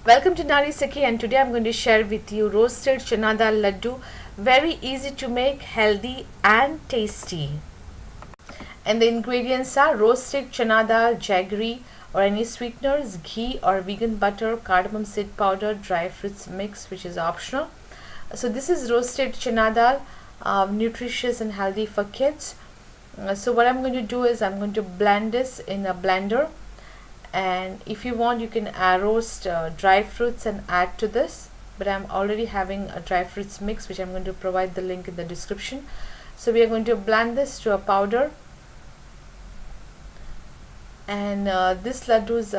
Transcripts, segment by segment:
Welcome to Nari Sakhi, and today I'm going to share with you roasted chana dal laddu. Very easy to make, healthy and tasty. And the ingredients are roasted chana dal, jaggery or any sweeteners, ghee or vegan butter, cardamom seed powder, dry fruits mix, which is optional. So this is roasted chana dal, nutritious and healthy for kids. So what I'm going to do is I'm going to blend this in a blender, and if you want you can roast dry fruits and add to this, but I'm already having a dry fruits mix which I'm going to provide the link in the description. So we are going to blend this to a powder, and this laddus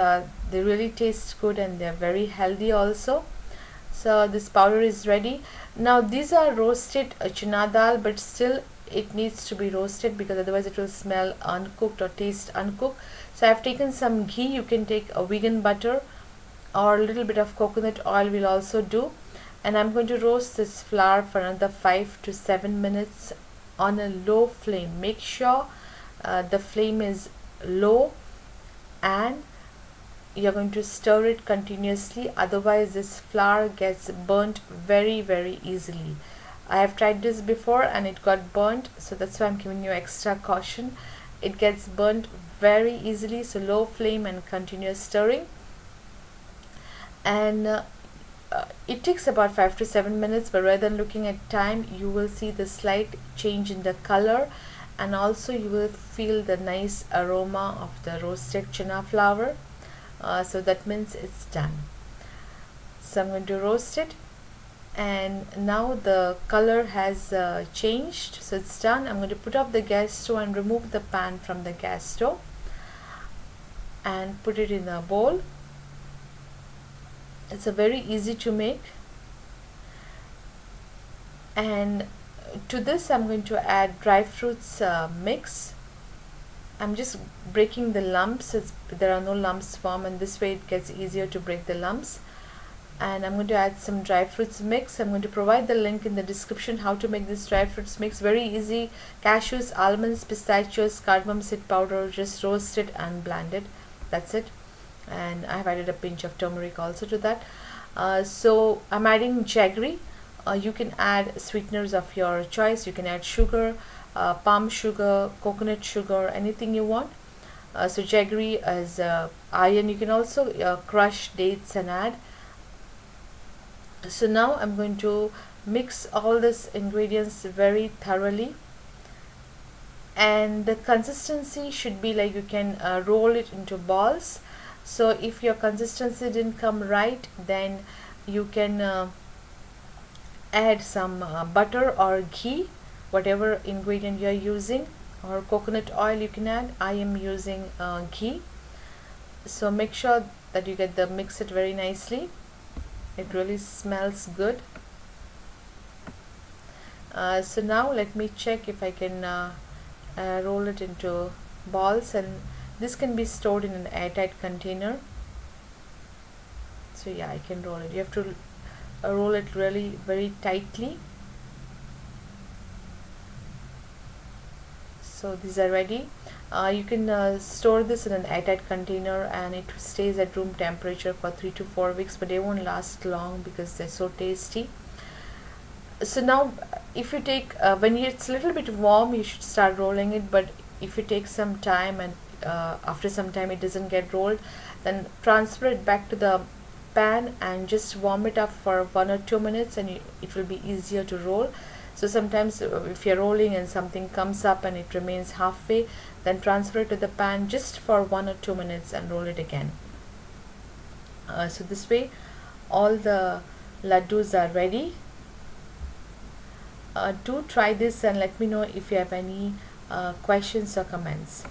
they really taste good and they're very healthy also. So this powder is ready. Now these are roasted chana dal, but still it needs to be roasted because otherwise it will smell uncooked or taste uncooked. So I have taken some ghee. You can take a vegan butter or a little bit of coconut oil will also do, and I'm going to roast this flour for another 5 to 7 minutes on a low flame. Make sure the flame is low, and you're going to stir it continuously, otherwise this flour gets burnt very easily. I have tried this before and it got burnt, so that's why I'm giving you extra caution. It gets burnt very easily, so low flame and continuous stirring. And it takes about 5 to 7 minutes, but rather than looking at time, you will see the slight change in the color, and also you will feel the nice aroma of the roasted chana flour. So that means it's done. So I'm going to roast it, and now the color has changed, so it's done. I'm going to put off the gas stove and remove the pan from the gas stove and put it in a bowl. It's a very easy to make, and to this I'm going to add dry fruits mix. I'm just breaking the lumps. There are no lumps formed, and this way it gets easier to break the lumps. And I'm going to add some dry fruits mix. I'm going to provide the link in the description how to make this dry fruits mix. Very easy. Cashews, almonds, pistachios, cardamom seed powder, just roast it and blend it. That's it. And I have added a pinch of turmeric also to that. So I'm adding jaggery. You can add sweeteners of your choice. You can add sugar, palm sugar, coconut sugar, anything you want. So jaggery is iron. You can also crush dates and add. So now I'm going to mix all these ingredients very thoroughly, and the consistency should be like you can roll it into balls. So if your consistency didn't come right, then you can add some butter or ghee, whatever ingredient you are using, or coconut oil you can add. I am using ghee. So make sure that you get the mix it very nicely. It really smells good. So now let me check if I can roll it into balls, and this can be stored in an airtight container. So yeah, I can roll it. You have to roll it really very tightly. So these are ready. You can store this in an airtight container, and it stays at room temperature for 3 to 4 weeks, but they won't last long because they're so tasty. So now if you take when it's a little bit warm, you should start rolling it, but if you take some time and after some time it doesn't get rolled, then transfer it back to the pan and just warm it up for 1 or 2 minutes, and it will be easier to roll. So sometimes if you're rolling and something comes up and it remains halfway, then transfer it to the pan just for 1 or 2 minutes and roll it again. So this way all the laddus are ready. Do try this and let me know if you have any questions or comments.